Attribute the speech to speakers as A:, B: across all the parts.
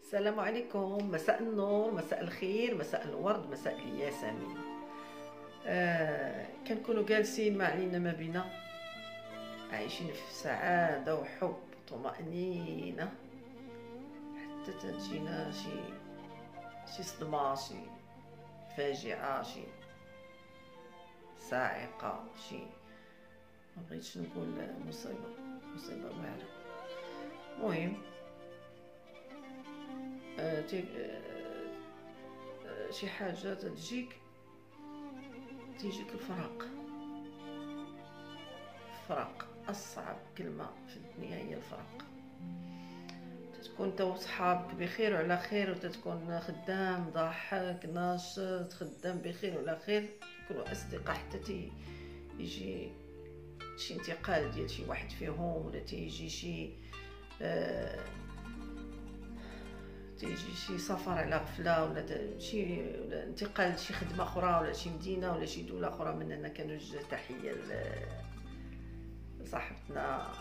A: السلام عليكم، مساء النور، مساء الخير، مساء الورد، مساء الياسمين. كنكونوا جالسين ما علينا ما بينا، عايشين في سعادة وحب وطمأنينة، حتى تجينا شي صدمة، شي فاجعة، شي صاعقة، شي ما بغيتش نقول مصيبة واعرة. المهم شي حاجة تجيك الفراق. أصعب كلمة في الدنيا هي الفراق. تكون انت وصحابك بخير وعلى خير، وتتكون خدام ضاحك ناشط خدام بخير وعلى خير، تكونوا أصدقاء حتى يجي شي انتقال ديال شي واحد فيهم، ولا تيجي شي سفر على غفله، ولا ولا انتقال لشي خدمه اخرى، ولا شي مدينه، ولا شي دوله اخرى. مننا كنوجه تحيه لصاحبتنا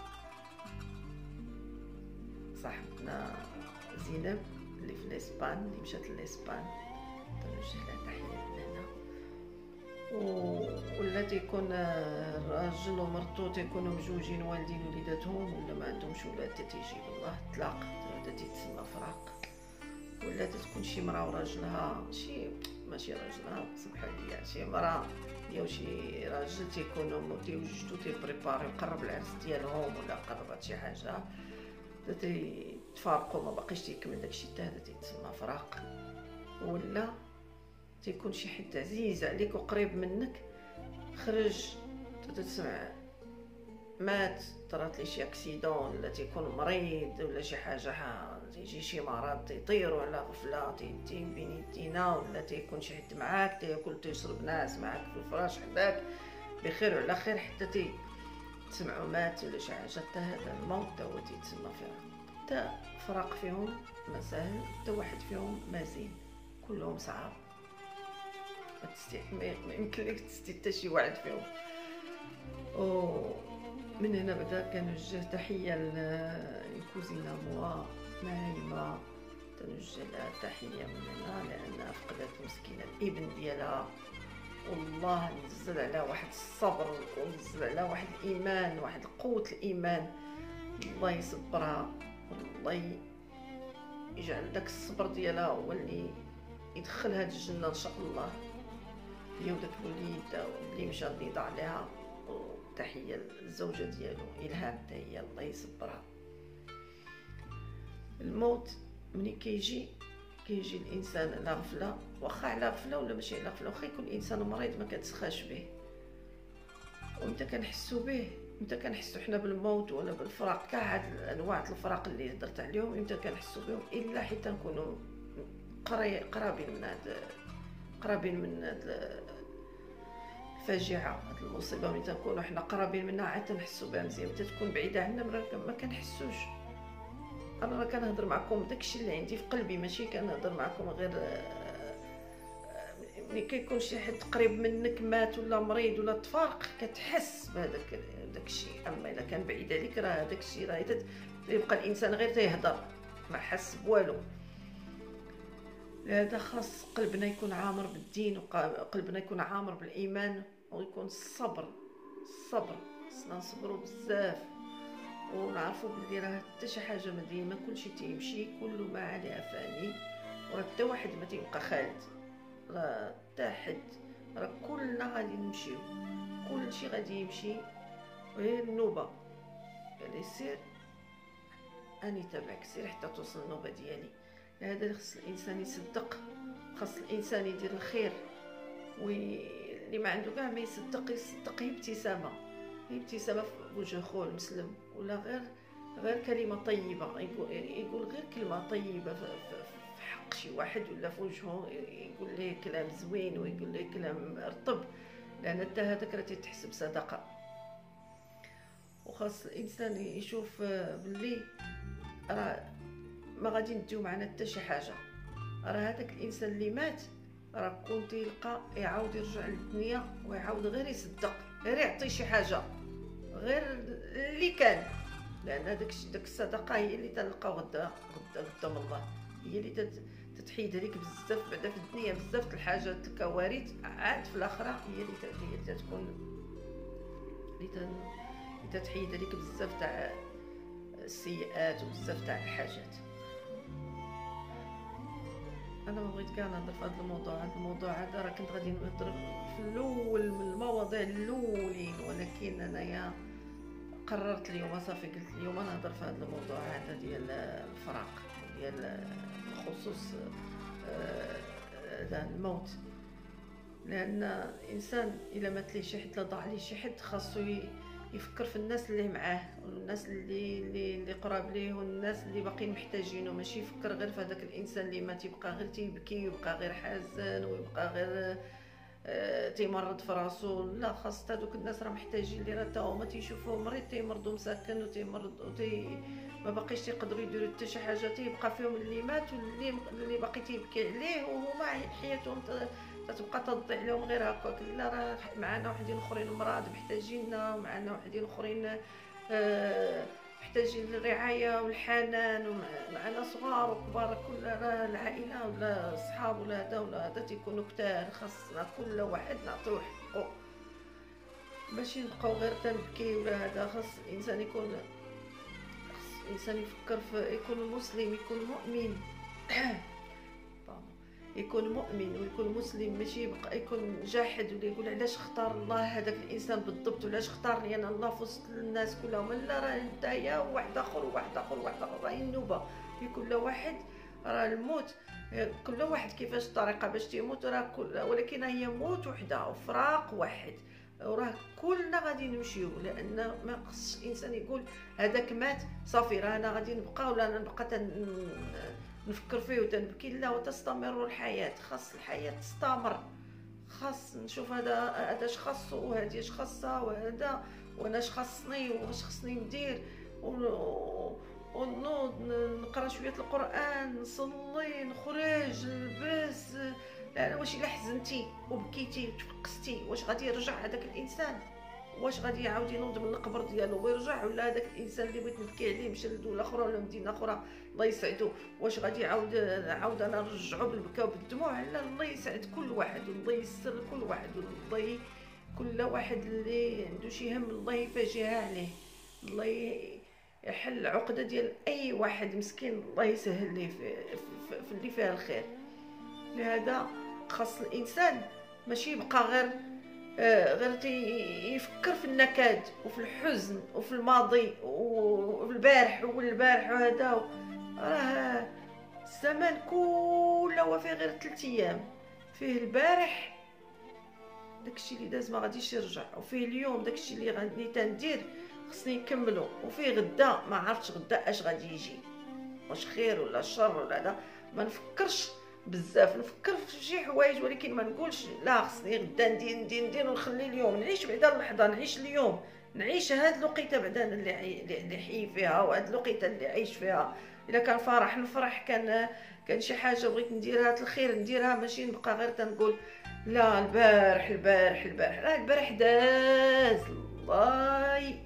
A: زينب اللي في الاسبان، اللي مشات للاسبان، كنوجه لها تحيه من هنا. ولا تيكون الراجل ومرتو تيكونوا مجوجين والدين وليداتهم، ولا ما عندهمش ولاد، تيجي بالله الطلاق، هذا تيتسمى فراق. ولا تكون شي مرا وراجلها ماشي راجلها، سمحوا لي، شي مرا يا شي راجل تيكونوا تيوجدوا تيبريباريو قرب العرس ديالهم، ولا قربت شي حاجه تفارقوا، ما باقيش تيكمل داكشي، حتى هذا تيتسمى فراق. ولا تيكون شي حد عزيز عليك وقريب منك خرج، تسمع مات، طرات ليه شي اكسيدون، ولا تيكون مريض، ولا شي حاجه تيجي شي مرض تيطيروا على غفله، تيتين بين يدينا، ولا تيكون شي حد معاك تياكل تيشرب ناس معاك في الفراش حداك بخير وعلى خير، حتى تسمعوا مات ولا شي حاجه، حتى هذا الموت تا هو تيتسمى فراق. حتى فراق فيهم ما ساهل، حتى واحد فيهم ما زين، كلهم صعاب، ما يمكن لك تستي حتى شي واحد فيهم. من هنا بدا كنوجه تحيه للكوزينه موا نايمه، تنوجه لها تحيه من هنا، لانها فقدت مسكينه الابن ديالها، والله نزل عليها واحد الصبر، ونزل عليها واحد الايمان، واحد قوه الايمان. الله يصبرها، والله يجعل داك الصبر ديالها هو اللي يدخلها الجنه ان شاء الله، هي وداك الوليد اللي مشى نضيض عليها. تحيه للزوجه ديالو الهام، حتى هي الله يصبرها. الموت ملي كيجي الانسان على غفله، واخا على غفله ولا ماشي على غفله، واخا يكون الانسان مريض ما كتسخاش به، ومتى كنحسوا به، متى كنحسوا حنا بالموت ولا بالفراق، كاع هاد انواع الفراق اللي هضرت عليهم امتى كنحسوا بهم، الا حيت نكونوا قرابين من هاد الفاجعه، هاد المصيبه. ملي تنكونوا حنا قرابين منها عاد تنحسوا بها مزيان، ملي تكون بعيده عنا ما كنحسوش. انا راه كنهضر معكم داكشي اللي عندي في قلبي، ماشي كنهضر معكم غير ملي كيكون شي حد قريب منك مات ولا مريض ولا تفارق، كتحس بهذاك الشيء. اما الا كان بعيد عليك، راه داك الشيء راه يبقى الانسان غير تيهضر، ما حس بوالو. لهذا خاص قلبنا يكون عامر بالدين، وقلبنا يكون عامر بالايمان، ويكون الصبر. خصنا نصبروا بزاف، ونعرفوا بلي راه حتى شي حاجه ما ديما، كلشي تيمشي، كل ما عليها فاني، وراه حتى واحد ما تيبقى خالد، راه حتى حد، راه كلنا غادي نمشيو، كلشي غادي يمشي، غير النوبه. قال سير اني تابعك، سير حتى توصل النوبه ديالي. هذا خص الانسان يصدق، خاص الانسان يدير الخير، واللي ما عنده كاع ما يصدق هي ابتسامه في وجه خوه المسلم، ولا غير كلمه طيبه، يقول غير كلمه طيبه في حق شي واحد، ولا في وجهه يقول ليه كلام زوين، ويقول ليه كلام رطب، لان حتى هذاك راه تتحسب صدقه. وخاص الانسان يشوف باللي راه ما غادي نديو معنا حتى شي حاجه، راه هذاك الانسان اللي مات راه كنت يلقى يعاود يرجع للدنيا، ويعاود غير يصدق، غير يعطي شي حاجه غير اللي كان، لان داك الصدقه هي اللي تلقاو غدا قدام الله. هي اللي تتحيد عليك بزاف بعدا في الدنيا، بزاف د الحاجات الكوارث عاد في الاخره هي اللي تكون اللي تتحيد عليك بزاف تاع السيئات وبزاف تاع الحاجات. انا ما بغيت كاع نهضر في هذا الموضوع. هذا الموضوع هذا راه كنت غادي نهضر في الاول من المواضيع الاولين، ولكن انايا قررت اليوم صافي، قلت اليوم نهضر في هذا الموضوع هذا ديال الفراق، ديال بخصوص هذا الموت. لان الانسان الا مات ليه شي حد، لا ضاع ليه شي حد، خاصو يفكر في الناس اللي معاه والناس اللي قراب ليه والناس اللي باقيين محتاجينه، ماشي يفكر غير في هذاك الانسان اللي مات يبقى غير تيبكي ويبقى غير حزن ويبقى غير تيمرض في راسو. لا، خاص هذوك الناس راه محتاجين اللي راه تا هما تيشوفوه مريض تيمرضوا مساكن وتيمرض ما باقيش تيقدروا يديروا حتى شي حاجه، تيبقى فيهم اللي مات واللي باقي تيبكي عليه، وهما حياتهم تتبقى تضيع لهم غير هكاك. لا، راه معنا وحدين اخرين مرضى محتاجيننا، ومعنا وحدين اخرين محتاجين الرعايه والحنان، ومعنا صغار وكبار، كل العائله ولا الصحاب ولا هذا تيكونوا كتار. خاصنا كل واحد نعطيوه حقه، ماشي نبقاو غير تنبكي ولا هذا. خاص الانسان الانسان يفكر في يكون مسلم، يكون مؤمن يكون مؤمن ويكون مسلم، ماشي يبقى يكون جاحد ولا يقول علاش اختار الله هذاك الانسان بالضبط، وعلاش اختارني انا الله في وسط الناس كلهم. لا، راه نتايا وواحد اخر وواحد اخر وواحد اخر، راه النوبه في كل واحد. راه الموت كل واحد كيفاش الطريقه باش تيموت، راه ولكن هي موت وحده وفراق واحد، وراه كلنا غادي نمشيو. لان ما خصش الانسان يقول هذاك مات صافي راه انا غادي نبقى ولا انا نبقى نفكر فيه وتنبكي. لا، وتستمر الحياه، خاص الحياه تستمر، خاص نشوف هذا اش خاصو وهذه اش خاصها وهذا، وانا اش خاصني واش خصني ندير، ونوض نقرا شويه القران، نصلي، نخرج، نلبس. لا، واش الا حزنتي وبكيتي وتفقستي واش غادي يرجع هذاك الانسان؟ واش غادي يعاود ينوض من القبر ديالو ويرجع؟ ولا هذاك الانسان اللي بغيت نبكي عليه مشى لدوله اخرى ولا مدينه اخرى الله يسعدو، واش غادي يعاود انا نرجعو بالبكاء وبالدموع؟ لا، الله يسعد كل واحد والله يسر كل واحد، والله كل واحد اللي عنده شي هم الله يفاجئها عليه، الله يحل العقده ديال اي واحد مسكين، الله يسهل ليه في اللي فيها الخير. لهذا خاص الانسان ماشي يبقى غير يفكر في النكد وفي الحزن وفي الماضي وفي البارح والبارح وهذا. راه الزمان كله فيه غير 3 ايام، فيه البارح داكشي اللي داز ما غاديش يرجع، وفيه اليوم داكشي اللي غادي تندير خصني نكملو، وفيه غدا ما عرفتش غدا اش غادي يجي، واش خير ولا شر ولا هذا. ما نفكرش بزاف، نفكر في شي حوايج ولكن ما نقولش لا خصني غدا ندير ونخلي اليوم. نعيش بعدا اللحظه، نعيش اليوم، نعيش هاد الوقيته بعدا اللي حي فيها، وهاد الوقيته اللي عايش فيها. الا كان فرح نفرح، كان شي حاجه بغيت نديرها الخير نديرها، ماشي نبقى غير تنقول لا البارح البارح البارح. راه البارح داز، الله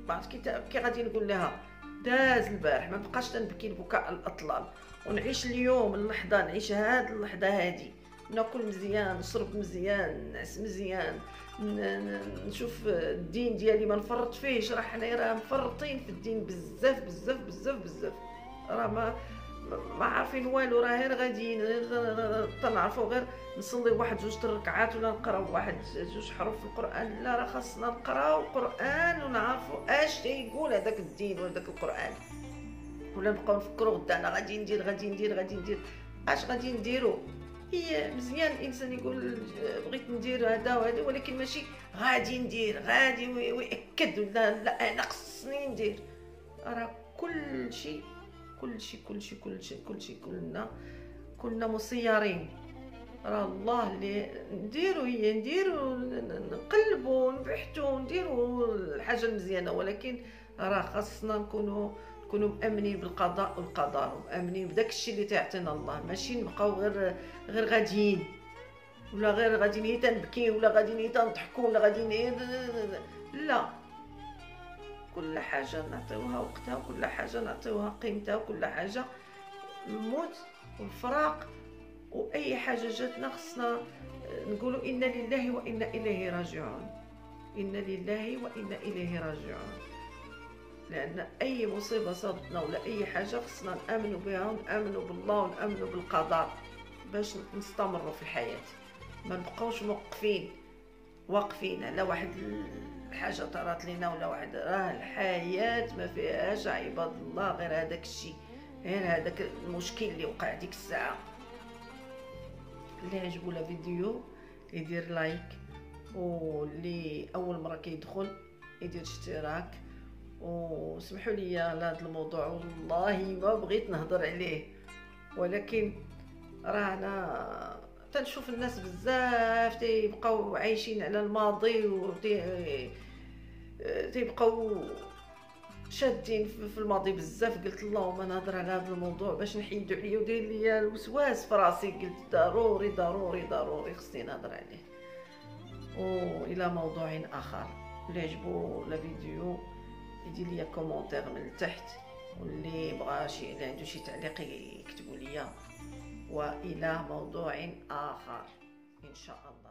A: ما عرفت كي غادي نقول لها داز البارح، ما بقاش تنبكي البكاء الاطلال، ونعيش اليوم اللحظه، نعيش هاد اللحظه هادي، ناكل مزيان، نشرب مزيان، نعس مزيان، نشوف الدين ديالي ما نفرط فيهش. راه حنايا راه مفرطين في الدين بزاف بزاف بزاف بزاف، راه ما عارفين والو، راه غير غاديين تنعرفوا غير نصلي واحد 2 ركعات ولا نقراو واحد 2 حروف في القران. لا، راه خاصنا نقراو القران ونعرفوا اش تيقول هذاك الدين وهذاك القران، ولا نبقاو نفكروا غدا انا غادي ندير اش غادي نديرو. هي مزيان الانسان يقول بغيت ندير هذا وهذا، ولكن ماشي غادي ندير غادي ويأكد لا انا خصني ندير. راه كل شيء كلنا مسيرين. راه الله اللي نديرو نقلبوا نبحثوا نديروا الحاجه المزيانه، ولكن راه خاصنا نكونوا مامنين بالقضاء والقدر، ومامنين بداك الشيء اللي تعطينا الله، ماشي نبقاو غير غاديين، ولا غير غاديين تنبكي، ولا غاديين تنضحكوا، ولا غاديين لا. كل حاجه نعطيوها وقتها، وكل حاجه نعطيوها قيمتها، وكل حاجه الموت والفراق واي حاجه جاتنا خصنا نقولوا انا لله وانا اليه راجعون، انا لله وانا اليه راجعون. لان اي مصيبه صابتنا ولا اي حاجه خصنا نامنوا بها ونامنوا بالله ونامنوا بالقضاء باش نستمروا في الحياه، ما نبقاوش واقفين على واحد الحاجه طرات لينا ولا واحد. راه الحياه ما فيهاش عباد الله غير هذاك الشيء، غير هذاك المشكل اللي وقع ديك الساعه. اللي عجبو لا فيديو يدير لايك، واللي اول مره كيدخل يدير اشتراك. وسمحوا لي على هذا الموضوع والله ما بغيت نهضر عليه، ولكن رانا تنشوف الناس بزاف تيبقاو عايشين على الماضي تيبقاو شادين في الماضي بزاف. قلت اللهم نهضر على هذا الموضوع باش نحيدو عليا ودير ليا الوسواس في راسي. قلت ضروري ضروري ضروري خصني نهضر عليه. والى موضوع اخر. اللي عجبو لا فيديو يدير ليا كومونتير من التحت، واللي بغى اللي عنده شي تعليق يكتبوا ليا. والى موضوع اخر ان شاء الله.